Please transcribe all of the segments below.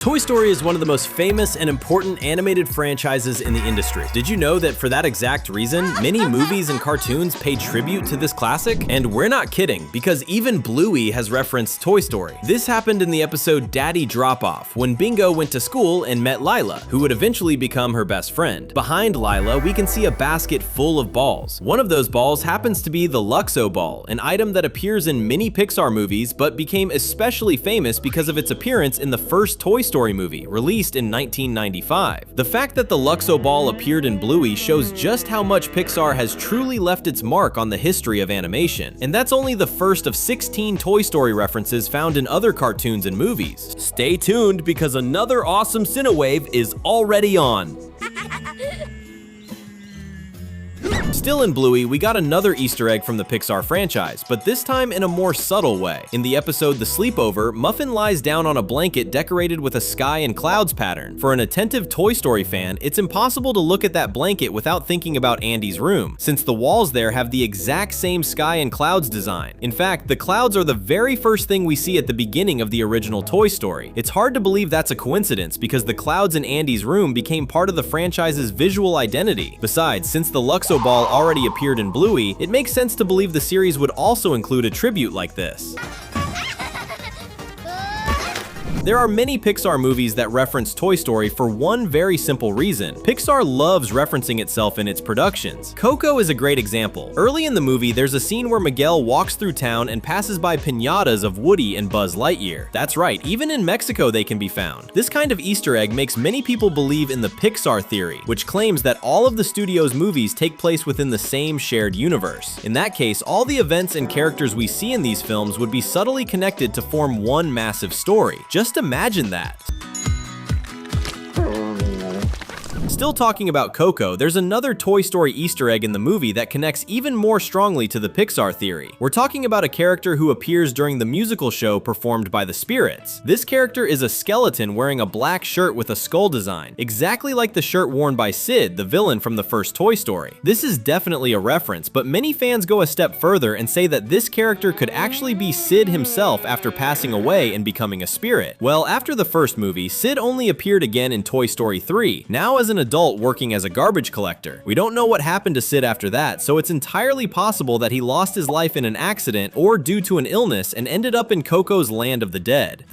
Toy Story is one of the most famous and important animated franchises in the industry. Did you know that for that exact reason, many movies and cartoons pay tribute to this classic? And we're not kidding, because even Bluey has referenced Toy Story. This happened in the episode Daddy Drop-Off, when Bingo went to school and met Lila, who would eventually become her best friend. Behind Lila, we can see a basket full of balls. One of those balls happens to be the Luxo ball, an item that appears in many Pixar movies but became especially famous because of its appearance in the first Toy Story movie, released in 1995. The fact that the Luxo ball appeared in Bluey shows just how much Pixar has truly left its mark on the history of animation. And that's only the first of 16 Toy Story references found in other cartoons and movies. Stay tuned because another awesome Cinewave is already on. Still in Bluey, we got another Easter egg from the Pixar franchise, but this time in a more subtle way. In the episode The Sleepover, Muffin lies down on a blanket decorated with a sky and clouds pattern. For an attentive Toy Story fan, it's impossible to look at that blanket without thinking about Andy's room, since the walls there have the exact same sky and clouds design. In fact, the clouds are the very first thing we see at the beginning of the original Toy Story. It's hard to believe that's a coincidence because the clouds in Andy's room became part of the franchise's visual identity. Besides, since the Luxo ball already appeared in Bluey, it makes sense to believe the series would also include a tribute like this. There are many Pixar movies that reference Toy Story for one very simple reason. Pixar loves referencing itself in its productions. Coco is a great example. Early in the movie, there's a scene where Miguel walks through town and passes by piñatas of Woody and Buzz Lightyear. That's right, even in Mexico they can be found. This kind of Easter egg makes many people believe in the Pixar theory, which claims that all of the studio's movies take place within the same shared universe. In that case, all the events and characters we see in these films would be subtly connected to form one massive story. Just imagine that. Still talking about Coco, there's another Toy Story Easter egg in the movie that connects even more strongly to the Pixar theory. We're talking about a character who appears during the musical show performed by the Spirits. This character is a skeleton wearing a black shirt with a skull design, exactly like the shirt worn by Sid, the villain from the first Toy Story. This is definitely a reference, but many fans go a step further and say that this character could actually be Sid himself after passing away and becoming a spirit. Well, after the first movie, Sid only appeared again in Toy Story 3, now as an adult working as a garbage collector. We don't know what happened to Sid after that, so it's entirely possible that he lost his life in an accident or due to an illness and ended up in Coco's land of the dead.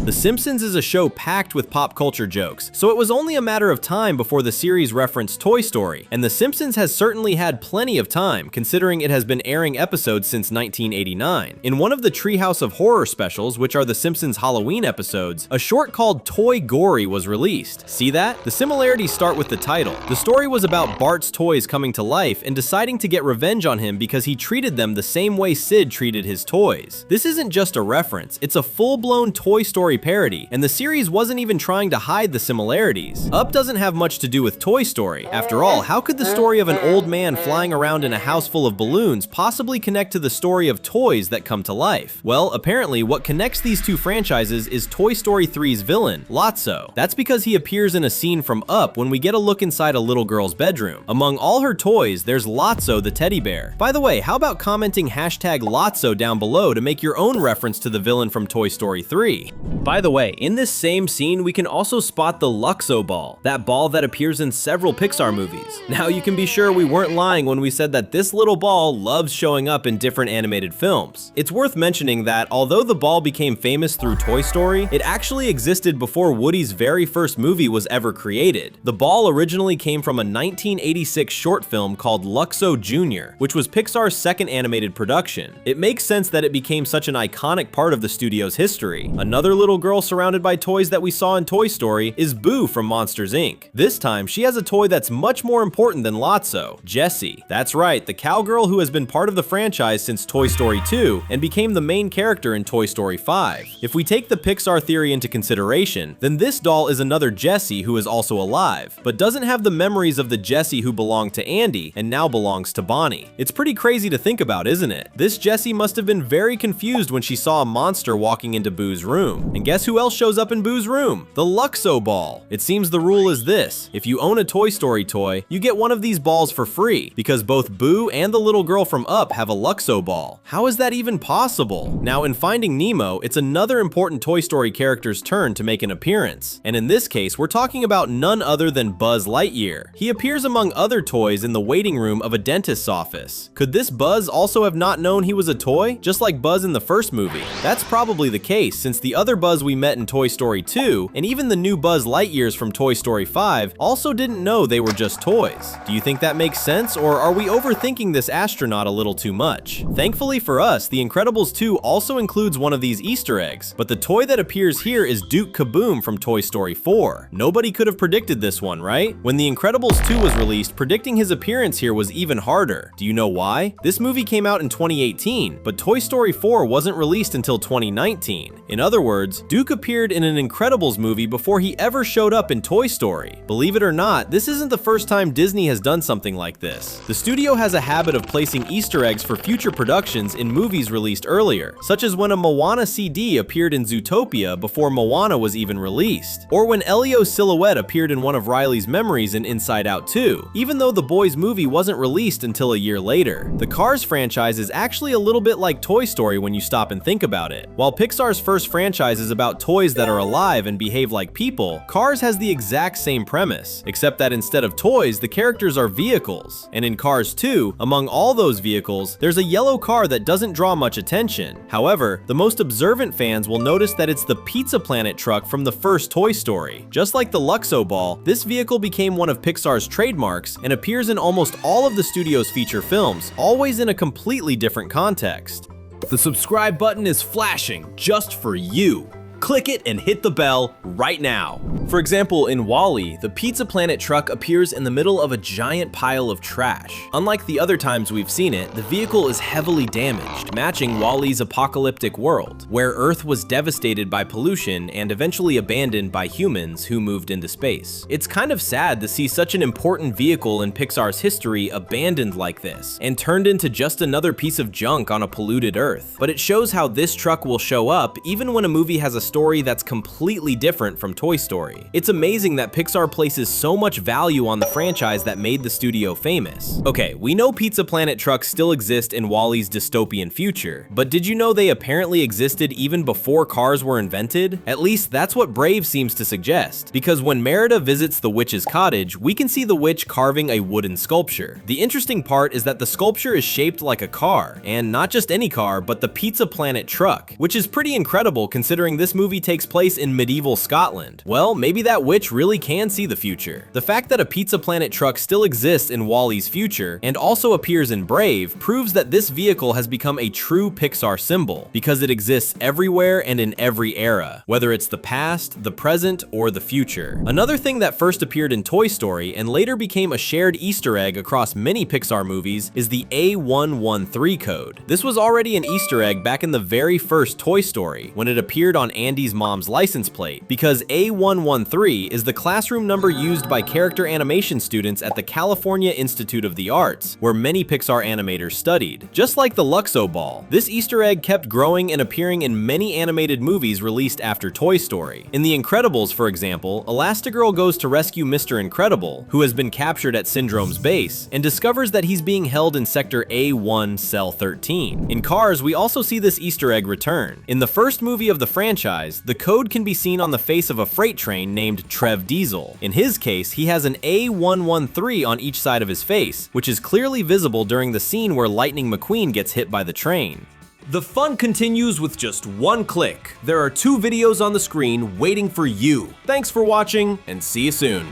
The Simpsons is a show packed with pop culture jokes, so it was only a matter of time before the series referenced Toy Story, and The Simpsons has certainly had plenty of time, considering it has been airing episodes since 1989. In one of the Treehouse of Horror specials, which are The Simpsons Halloween episodes, a short called Toy Gory was released. See that? The similarities start with the title. The story was about Bart's toys coming to life and deciding to get revenge on him because he treated them the same way Sid treated his toys. This isn't just a reference, it's a full-blown Toy Story parody, and the series wasn't even trying to hide the similarities. Up doesn't have much to do with Toy Story. After all, how could the story of an old man flying around in a house full of balloons possibly connect to the story of toys that come to life? Well, apparently what connects these two franchises is Toy Story 3's villain, Luxo. That's because he appears in a scene from Up when we get a look inside a little girl's bedroom. Among all her toys, there's Luxo the teddy bear. By the way, how about commenting #Luxo down below to make your own reference to the villain from Toy Story 3? By the way, in this same scene, we can also spot the Luxo ball, that ball that appears in several Pixar movies. Now you can be sure we weren't lying when we said that this little ball loves showing up in different animated films. It's worth mentioning that although the ball became famous through Toy Story, it actually existed before Woody's very first movie was ever created. The ball originally came from a 1986 short film called Luxo Jr., which was Pixar's second animated production. It makes sense that it became such an iconic part of the studio's history. Another little girl surrounded by toys that we saw in Toy Story is Boo from Monsters, Inc. This time, she has a toy that's much more important than Luxo, Jessie. That's right, the cowgirl who has been part of the franchise since Toy Story 2 and became the main character in Toy Story 5. If we take the Pixar theory into consideration, then this doll is another Jessie who is also alive, but doesn't have the memories of the Jessie who belonged to Andy and now belongs to Bonnie. It's pretty crazy to think about, isn't it? This Jessie must have been very confused when she saw a monster walking into Boo's room. And guess who else shows up in Boo's room? The Luxo ball. It seems the rule is this: if you own a Toy Story toy, you get one of these balls for free, because both Boo and the little girl from Up have a Luxo ball. How is that even possible? Now, in Finding Nemo, it's another important Toy Story character's turn to make an appearance. And in this case, we're talking about none other than Buzz Lightyear. He appears among other toys in the waiting room of a dentist's office. Could this Buzz also have not known he was a toy, just like Buzz in the first movie? That's probably the case, since the other Buzz we met in Toy Story 2, and even the new Buzz Lightyears from Toy Story 5, also didn't know they were just toys. Do you think that makes sense, or are we overthinking this astronaut a little too much? Thankfully for us, The Incredibles 2 also includes one of these Easter eggs, but the toy that appears here is Duke Kaboom from Toy Story 4. Nobody could have predicted this one, right? When The Incredibles 2 was released, predicting his appearance here was even harder. Do you know why? This movie came out in 2018, but Toy Story 4 wasn't released until 2019. In other words, Duke appeared in an Incredibles movie before he ever showed up in Toy Story. Believe it or not, this isn't the first time Disney has done something like this. The studio has a habit of placing Easter eggs for future productions in movies released earlier, such as when a Moana CD appeared in Zootopia before Moana was even released, or when Elio's silhouette appeared in one of Riley's memories in Inside Out 2, even though the boys' movie wasn't released until a year later. The Cars franchise is actually a little bit like Toy Story when you stop and think about it. While Pixar's first franchise is about toys that are alive and behave like people, Cars has the exact same premise, except that instead of toys, the characters are vehicles. And in Cars 2, among all those vehicles, there's a yellow car that doesn't draw much attention. However, the most observant fans will notice that it's the Pizza Planet truck from the first Toy Story. Just like the Luxo ball, this vehicle became one of Pixar's trademarks and appears in almost all of the studio's feature films, always in a completely different context. The subscribe button is flashing just for you. Click it and hit the bell right now. For example, in WALL-E, the Pizza Planet truck appears in the middle of a giant pile of trash. Unlike the other times we've seen it, the vehicle is heavily damaged, matching WALL-E's apocalyptic world, where Earth was devastated by pollution and eventually abandoned by humans who moved into space. It's kind of sad to see such an important vehicle in Pixar's history abandoned like this, and turned into just another piece of junk on a polluted Earth. But it shows how this truck will show up even when a movie has a story that's completely different from Toy Story. It's amazing that Pixar places so much value on the franchise that made the studio famous. Okay, we know Pizza Planet trucks still exist in WALL-E's dystopian future, but did you know they apparently existed even before cars were invented? At least that's what Brave seems to suggest, because when Merida visits the witch's cottage, we can see the witch carving a wooden sculpture. The interesting part is that the sculpture is shaped like a car, and not just any car, but the Pizza Planet truck, which is pretty incredible considering this movie takes place in medieval Scotland. Well, maybe that witch really can see the future. The fact that a Pizza Planet truck still exists in WALL-E's future and also appears in Brave proves that this vehicle has become a true Pixar symbol, because it exists everywhere and in every era, whether it's the past, the present, or the future. Another thing that first appeared in Toy Story and later became a shared Easter egg across many Pixar movies is the A113 code. This was already an Easter egg back in the very first Toy Story when it appeared on Andy's mom's license plate, because A113 is the classroom number used by character animation students at the California Institute of the Arts, where many Pixar animators studied. Just like the Luxo ball, this Easter egg kept growing and appearing in many animated movies released after Toy Story. In The Incredibles, for example, Elastigirl goes to rescue Mr. Incredible, who has been captured at Syndrome's base, and discovers that he's being held in Sector A1, Cell 13. In Cars, we also see this Easter egg return. In the first movie of the franchise, the code can be seen on the face of a freight train named Trev Diesel. In his case, he has an A113 on each side of his face, which is clearly visible during the scene where Lightning McQueen gets hit by the train. The fun continues with just one click. There are 2 videos on the screen waiting for you. Thanks for watching, and see you soon.